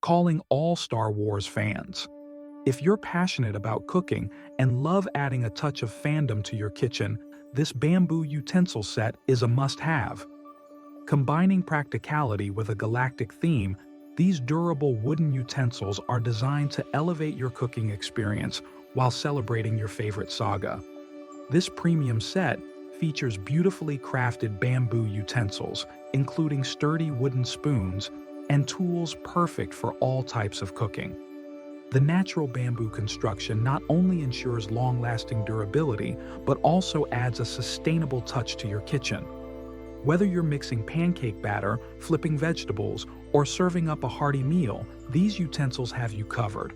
calling all Star Wars fans. If you're passionate about cooking and love adding a touch of fandom to your kitchen, this bamboo utensil set is a must-have. Combining practicality with a galactic theme, these durable wooden utensils are designed to elevate your cooking experience while celebrating your favorite saga. This premium set features beautifully crafted bamboo utensils, including sturdy wooden spoons and tools perfect for all types of cooking. The natural bamboo construction not only ensures long-lasting durability, but also adds a sustainable touch to your kitchen. Whether you're mixing pancake batter, flipping vegetables, or serving up a hearty meal, these utensils have you covered.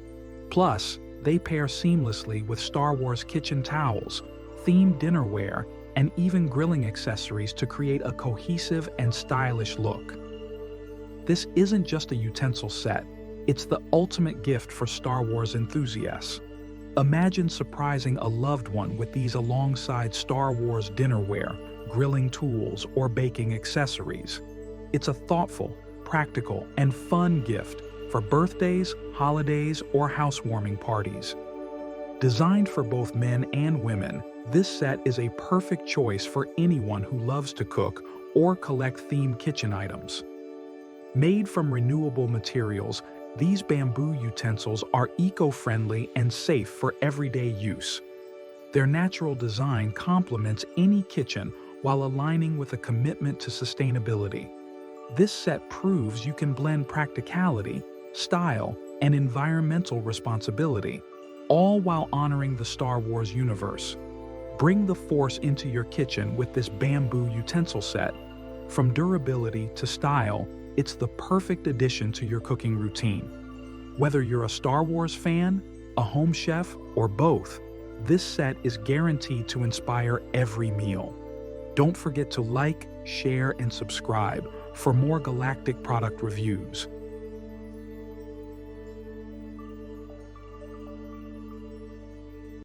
Plus, they pair seamlessly with Star Wars kitchen towels, themed dinnerware, and even grilling accessories to create a cohesive and stylish look. This isn't just a utensil set, it's the ultimate gift for Star Wars enthusiasts. Imagine surprising a loved one with these alongside Star Wars dinnerware, grilling tools, or baking accessories. It's a thoughtful, practical, and fun gift for birthdays, holidays, or housewarming parties. Designed for both men and women, this set is a perfect choice for anyone who loves to cook or collect themed kitchen items. Made from renewable materials, these bamboo utensils are eco-friendly and safe for everyday use. Their natural design complements any kitchen while aligning with a commitment to sustainability. This set proves you can blend practicality, style, and environmental responsibility, all while honoring the Star Wars universe. Bring the Force into your kitchen with this bamboo utensil set. From durability to style, it's the perfect addition to your cooking routine. Whether you're a Star Wars fan, a home chef, or both, this set is guaranteed to inspire every meal. Don't forget to like, share, and subscribe for more galactic product reviews.